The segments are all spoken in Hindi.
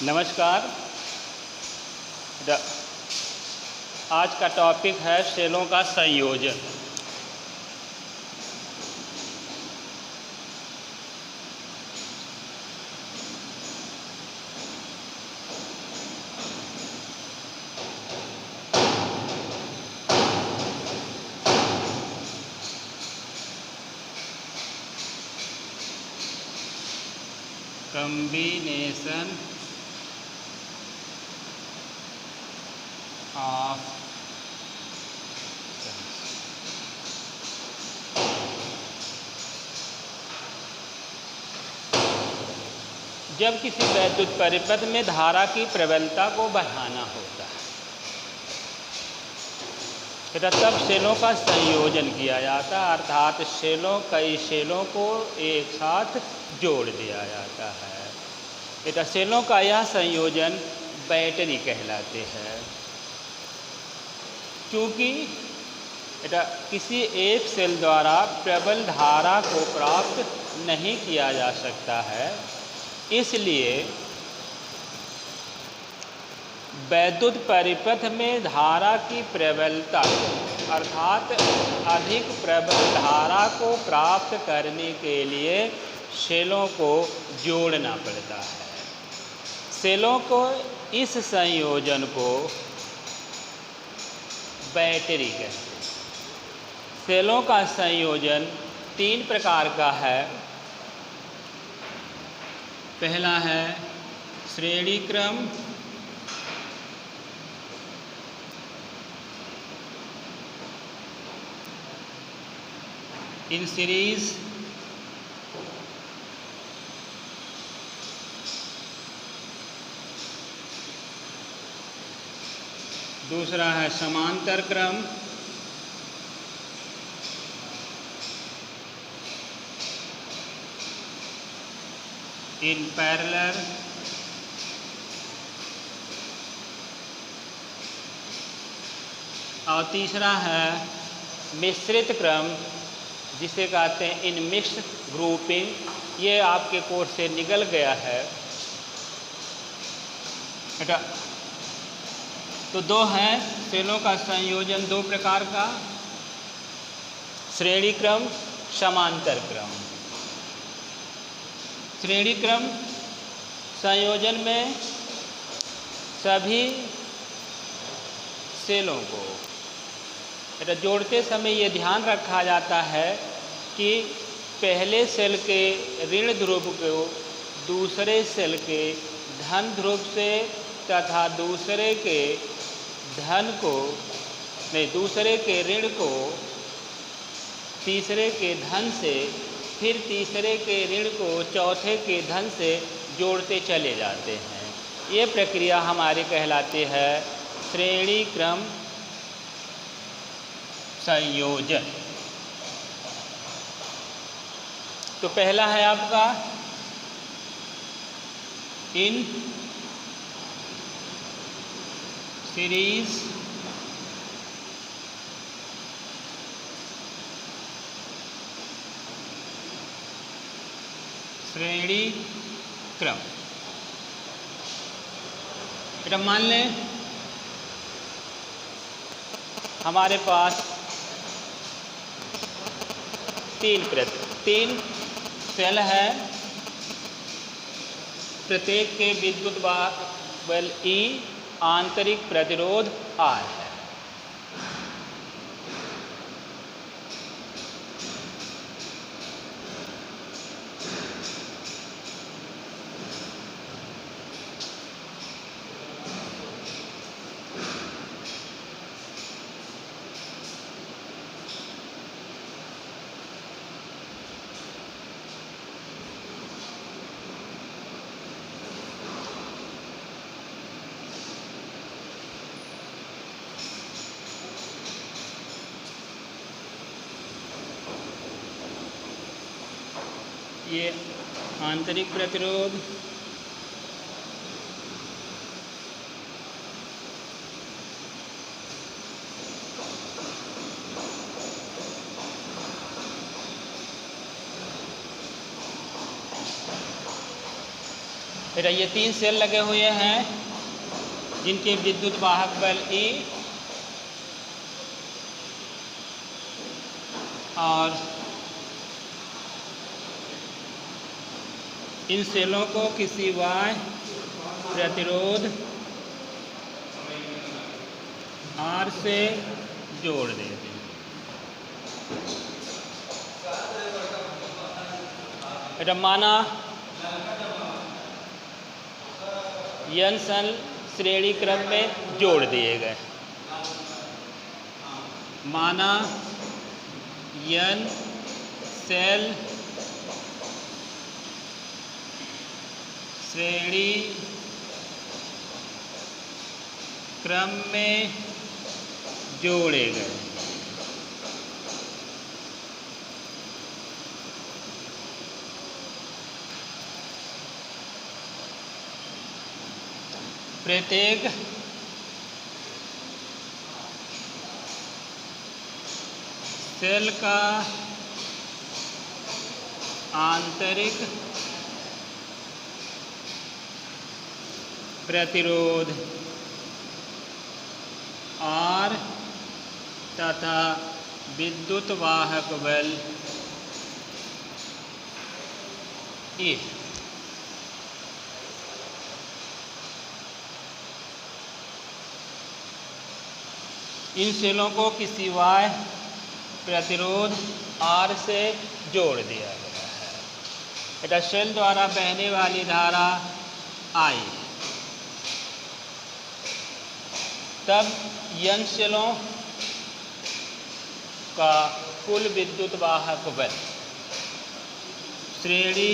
नमस्कार। द- आज का टॉपिक है सेलों का संयोजन। कम्बिनेशन ऑफ जब किसी वैद्युत परिपथ में धारा की प्रबलता को बढ़ाना होता है तब सेलों का संयोजन किया जाता है, अर्थात कई सेलों को एक साथ जोड़ दिया जाता है। सेलों का यह संयोजन बैटरी कहलाते हैं। क्योंकि किसी एक सेल द्वारा प्रबल धारा को प्राप्त नहीं किया जा सकता है, इसलिए वैद्युत परिपथ में धारा की प्रबलता अर्थात अधिक प्रबल धारा को प्राप्त करने के लिए सेलों को जोड़ना पड़ता है। सेलों को इस संयोजन को बैटरी कहते हैं। सेलों का संयोजन 3 प्रकार का है। पहला है श्रेणी क्रम, इन सीरीज, दूसरा है समांतर क्रम, इन पैरेलल, और तीसरा है मिश्रित क्रम, जिसे कहते हैं इन मिक्स ग्रुपिंग। ये आपके कोर्स से निकल गया है। तो 2 हैं सेलों का संयोजन 2 प्रकार का, श्रेणी क्रम, समांतर क्रम। श्रेणी क्रम संयोजन में सभी सेलों को जोड़ते समय ये ध्यान रखा जाता है कि पहले सेल के ऋण ध्रुव को दूसरे सेल के धन ध्रुव से तथा दूसरे के ऋण को तीसरे के धन से, फिर तीसरे के ऋण को चौथे के धन से जोड़ते चले जाते हैं। ये प्रक्रिया हमारी कहलाती है श्रेणी क्रम संयोजन। तो पहला है आपका इन सीरीज श्रेणी क्रम। बेटा मान लें हमारे पास 3 सेल है, प्रत्येक के विद्युत बल E, आंतरिक प्रतिरोध R है। ये आंतरिक प्रतिरोध, बेटा ये 3 सेल लगे हुए हैं जिनके विद्युत वाहक बल E और इन सेलों को किसी Y प्रतिरोध R से जोड़ देते हैं। बेटा माना n सेल श्रेणी क्रम में जोड़ दिए गए, माना n सेल श्रेणी क्रम में जोड़े गए। प्रत्येक सेल का आंतरिक प्रतिरोध R तथा विद्युत वाहक बल E। इन सेलों को किसी Y प्रतिरोध R से जोड़ दिया गया है। बेटा सेल द्वारा बहने वाली धारा I, तब n सेलों का कुल विद्युत वाहक बल श्रेणी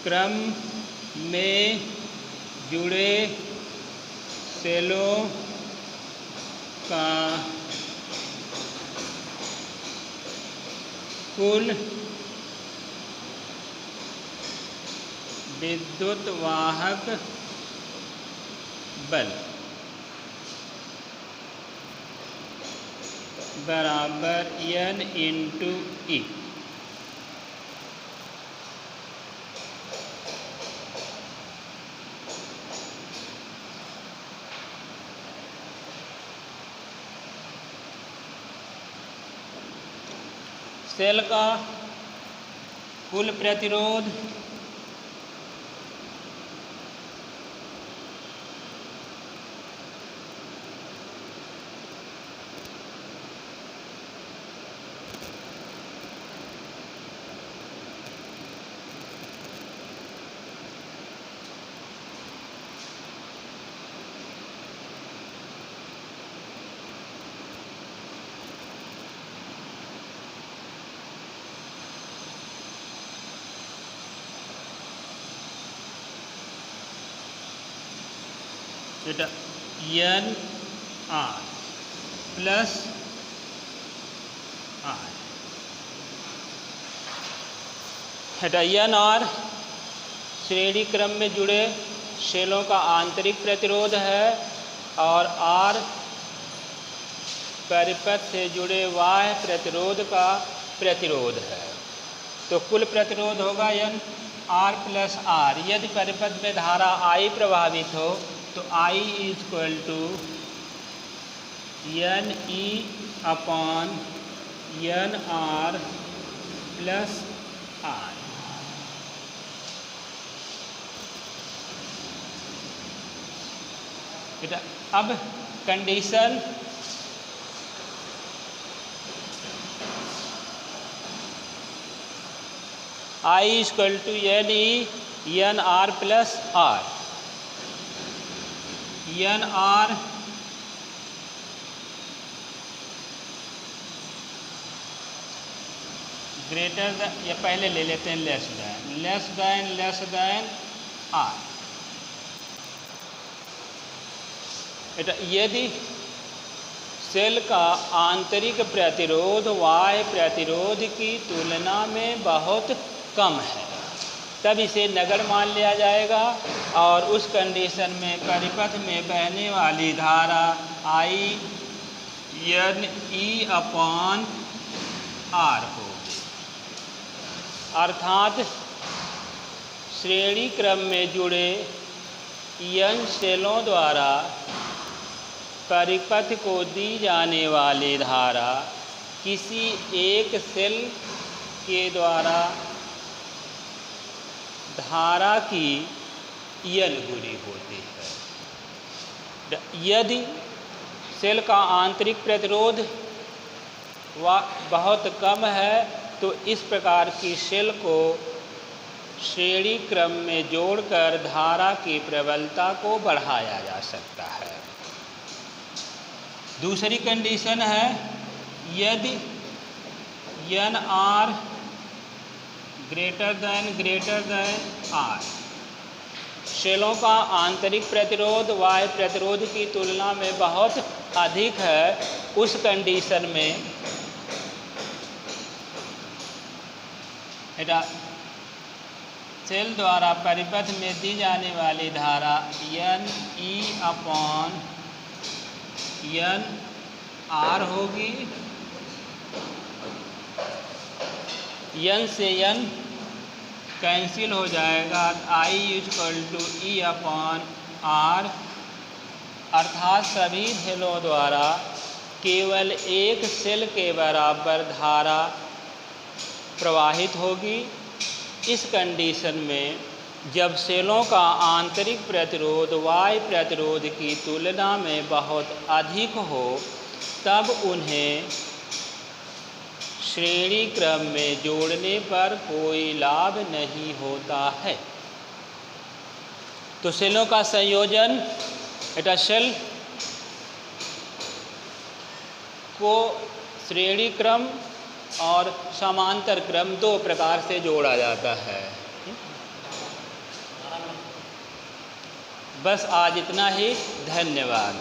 क्रम में जुड़े सेलों का कुल विद्युत वाहक बल बराबर n इंटू E। सेल का कुल प्रतिरोध बेटा n R प्लस R। बेटा n R श्रेणी क्रम में जुड़े सेलों का आंतरिक प्रतिरोध है और R परिपथ से जुड़े बाह्य प्रतिरोध का प्रतिरोध है। तो कुल प्रतिरोध होगा n R प्लस R। यदि परिपथ में धारा I प्रभावित हो तो I equal to n E upon n R plus R। बेटा अब condition I equal to n E n R plus R। n R greater than, या पहले ले लेते हैं लेस दैन R। बेटा यदि सेल का आंतरिक प्रतिरोध बाह्य प्रतिरोध की तुलना में बहुत कम है तब इसे नगण्य मान लिया जाएगा और उस कंडीशन में परिपथ में बहने वाली धारा I n E upon R होगी। अर्थात श्रेणी क्रम में जुड़े n सेलों द्वारा परिपथ को दी जाने वाली धारा किसी एक सेल के द्वारा धारा की n गुनी होती है। यदि सेल का आंतरिक प्रतिरोध बहुत कम है तो इस प्रकार की सेल को श्रेणी क्रम में जोड़कर धारा की प्रबलता को बढ़ाया जा सकता है। दूसरी कंडीशन है यदि NR greater than R, सेलों का आंतरिक प्रतिरोध बाह्य प्रतिरोध की तुलना में बहुत अधिक है, उस कंडीशन में सेल द्वारा परिपथ में दी जाने वाली धारा NE/NR होगी। N से N कैंसिल हो जाएगा, I/E/R, अर्थात सभी सेलों द्वारा केवल एक सेल के बराबर धारा प्रवाहित होगी। इस कंडीशन में जब सेलों का आंतरिक प्रतिरोध बाह्य प्रतिरोध की तुलना में बहुत अधिक हो तब उन्हें श्रेणी क्रम में जोड़ने पर कोई लाभ नहीं होता है। तो सेलों का संयोजन सेल को श्रेणी क्रम और समांतर क्रम दो प्रकार से जोड़ा जाता है। बस आज इतना ही, धन्यवाद।